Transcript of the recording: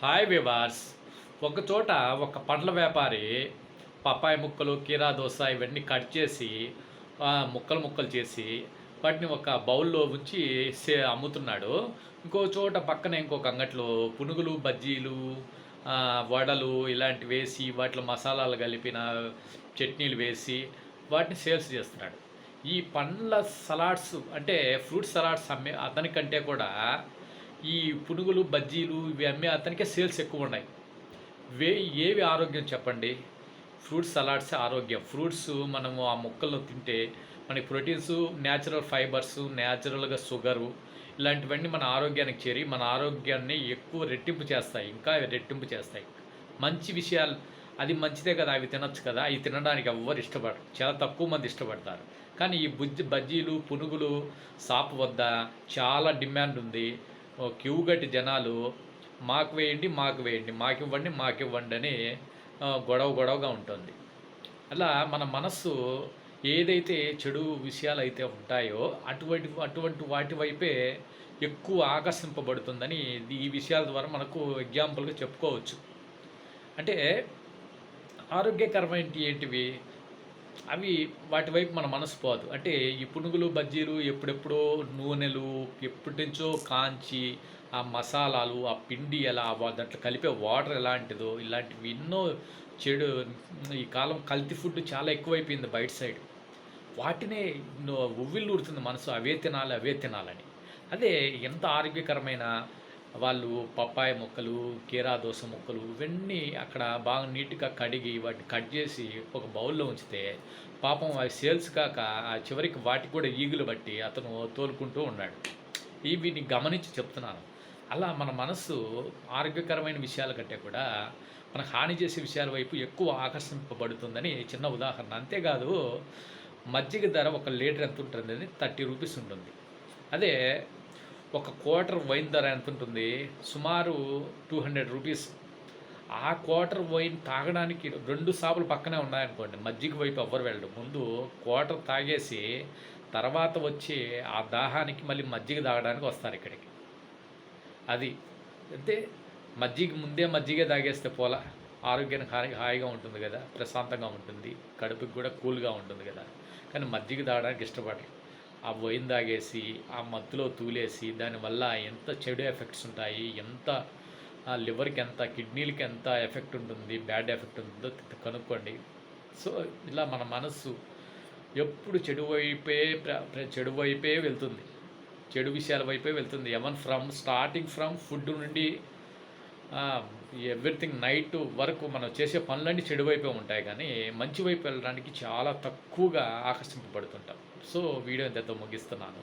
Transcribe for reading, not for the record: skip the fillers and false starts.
Hi వివార్స్. ఒకచోట ఒక పండ్ల వ్యాపారి పపాయ ముక్కలు, కీరా దోస ఇవన్నీ కట్ చేసి ముక్కలు ముక్కలు చేసి వాటిని ఒక బౌల్లో ఉంచి అమ్ముతున్నాడు. ఇంకో చోట పక్కన ఇంకొక అంగట్లో పునుగులు, బజ్జీలు, వడలు ఇలాంటివి వేసి వాటిలో మసాలాలు కలిపిన చట్నీలు వేసి వాటిని సేల్స్ చేస్తున్నాడు. ఈ పండ్ల సలాడ్స్ అంటే ఫ్రూట్ సలాడ్స్ అమ్మే అతనికంటే కూడా ఈ పునుగులు, బజ్జీలు ఇవి అమ్మే అతనికే సేల్స్ ఎక్కువ ఉన్నాయి. ఏవి ఆరోగ్యం చెప్పండి? ఫ్రూట్స్ సలాడ్స్ ఆరోగ్యం. ఫ్రూట్స్ మనము ఆ ముక్కల్లో తింటే మనకి ప్రోటీన్స్, న్యాచురల్ ఫైబర్స్, న్యాచురల్గా షుగరు ఇలాంటివన్నీ మన ఆరోగ్యానికి చేరి మన ఆరోగ్యాన్ని ఎక్కువ రెట్టింపు చేస్తాయి, ఇంకా రెట్టింపు చేస్తాయి. మంచి విషయాలు అది మంచిదే కదా, అవి తినొచ్చు కదా. అవి తినడానికి ఎవ్వరు ఇష్టపడరు, చాలా తక్కువ మంది ఇష్టపడతారు. కానీ ఈ బజ్జీలు, పునుగులు షాప్ వద్ద చాలా డిమాండ్ ఉంది. క్యూ గట్టి జనాలు మాకు వేయండి, మాకు వేయండి, మాకివ్వండి, మాకివ్వండి అని గొడవగా ఉంటుంది. అలా మన మనస్సు ఏదైతే చెడు విషయాలు అయితే ఉంటాయో అటువంటి వాటి వైపే ఎక్కువ ఆకర్షింపబడుతుందని ఈ విషయాల ద్వారా మనకు ఎగ్జాంపుల్గా చెప్పుకోవచ్చు. అంటే ఆరోగ్యకరమైన ఏంటివి అవి వాటి వైపు మన మనసు పోదు. అంటే ఈ పునుగులు, బజ్జీలు ఎప్పుడెప్పుడో నూనెలు ఎప్పటి నుంచో కాంచి ఆ మసాలాలు, ఆ పిండి ఎలా దాంట్లో కలిపే వాటర్ ఎలాంటిదో ఇలాంటివి ఎన్నో చెడు. ఈ కాలం కల్తీ ఫుడ్ చాలా ఎక్కువైపోయింది బయట సైడ్. వాటినే ఉవ్విళ్ళూరుతుంది మనసు, అవే తినాలి అవే తినాలని. అదే ఎంత ఆరోగ్యకరమైన వాళ్ళు పప్పాయ ముక్కలు, కీరా దోస ముక్కలు ఇవన్నీ అక్కడ బాగా నీట్గా కడిగి వాటిని కట్ చేసి ఒక బౌల్లో ఉంచితే పాపం అవి సేల్స్ కాక ఆ చివరికి వాటికి కూడా ఈగులు బట్టి అతను తోలుకుంటూ ఉన్నాడు. వీటిని గమనించి చెప్తున్నాను. అలా మన మనస్సు ఆరోగ్యకరమైన విషయాల కంటే కూడా మనకు హాని చేసే విషయాల వైపు ఎక్కువ ఆకర్షింపబడుతుందని చిన్న ఉదాహరణ. అంతేకాదు, మజ్జిగ ధర 1 లీటర్ ఎంత ఉంటుంది? 30 రూపీస్ ఉంటుంది. అదే ఒక క్వార్టర్ వైన్ ధర ఎంత ఉంటుంది? సుమారు 200 రూపీస్. ఆ క్వార్టర్ వైన్ తాగడానికి 2 షాపులు పక్కనే ఉన్నాయనుకోండి, మజ్జిగ వైపు ఎవ్వరు వెళ్ళడు. ముందు క్వార్టర్ తాగేసి తర్వాత వచ్చి ఆ దాహానికి మళ్ళీ మజ్జిగ తాగడానికి వస్తారు ఇక్కడికి. అది అంటే మజ్జిగే తాగేస్తే పోలా, ఆరోగ్యానికి హాయిగా ఉంటుంది కదా, ప్రశాంతంగా ఉంటుంది, కడుపుకి కూడా కూల్గా ఉంటుంది కదా. కానీ మజ్జిగ తాగడానికి ఇష్టపడరు. ఆ వైన్ తాగేసి ఆ మత్తులో తూలేసి దానివల్ల ఎంత చెడు ఎఫెక్ట్స్ ఉంటాయి, ఎంత లివర్కి ఎంత, కిడ్నీలకి ఎంత ఎఫెక్ట్ ఉంటుంది, బ్యాడ్ ఎఫెక్ట్ ఉంటుందో కనుక్కోండి. సో ఇలా మన మనస్సు ఎప్పుడు చెడు వైపే వెళ్తుంది, చెడు విషయాల వైపే వెళ్తుంది. స్టార్టింగ్ ఫ్రమ్ ఫుడ్ నుండి ఎవ్రీథింగ్ నైట్ వరకు మనం చేసే పనులన్నీ చెడు వైపే ఉంటాయి, కానీ మంచి వైపు వెళ్ళడానికి చాలా తక్కువగా ఆకర్షింపబడుతుంటాం. సో వీడియో ఇంతతో ముగిస్తున్నాను.